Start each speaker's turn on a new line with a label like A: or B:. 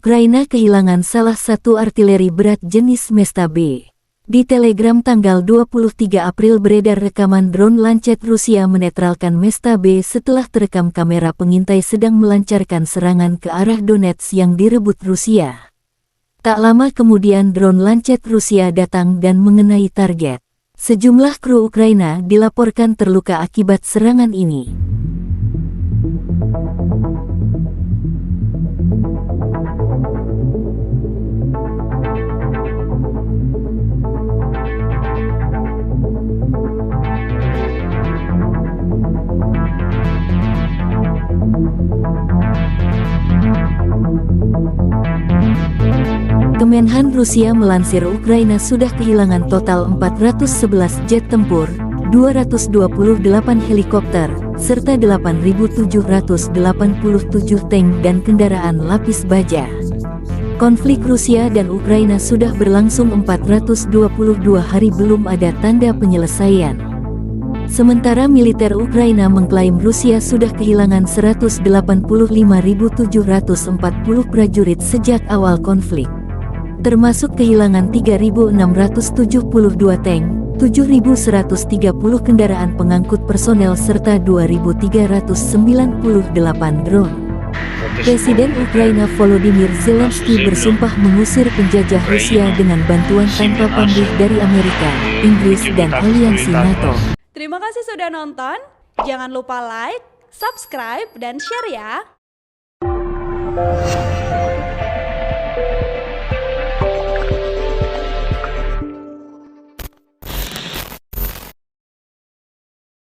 A: Ukraina kehilangan salah satu artileri berat jenis Mesta B. Di Telegram tanggal 23 April beredar rekaman drone Lancet Rusia menetralkan Mesta B setelah terekam kamera pengintai sedang melancarkan serangan ke arah Donetsk yang direbut Rusia. Tak lama kemudian drone Lancet Rusia datang dan mengenai target. Sejumlah kru Ukraina dilaporkan terluka akibat serangan ini. Kemenhan Rusia melansir Ukraina sudah kehilangan total 411 jet tempur, 228 helikopter, serta 8.787 tank dan kendaraan lapis baja. Konflik Rusia dan Ukraina sudah berlangsung 422 hari belum ada tanda penyelesaian. Sementara militer Ukraina mengklaim Rusia sudah kehilangan 185.740 prajurit sejak awal konflik, termasuk kehilangan 3.672 tank, 7.130 kendaraan pengangkut personel serta 2.398 drone. Presiden Ukraina Volodymyr Zelensky bersumpah mengusir penjajah Rusia dengan bantuan tanpa pamrih dari Amerika, Inggris dan aliansi NATO.
B: Terima kasih sudah nonton, jangan lupa like, subscribe, dan share ya!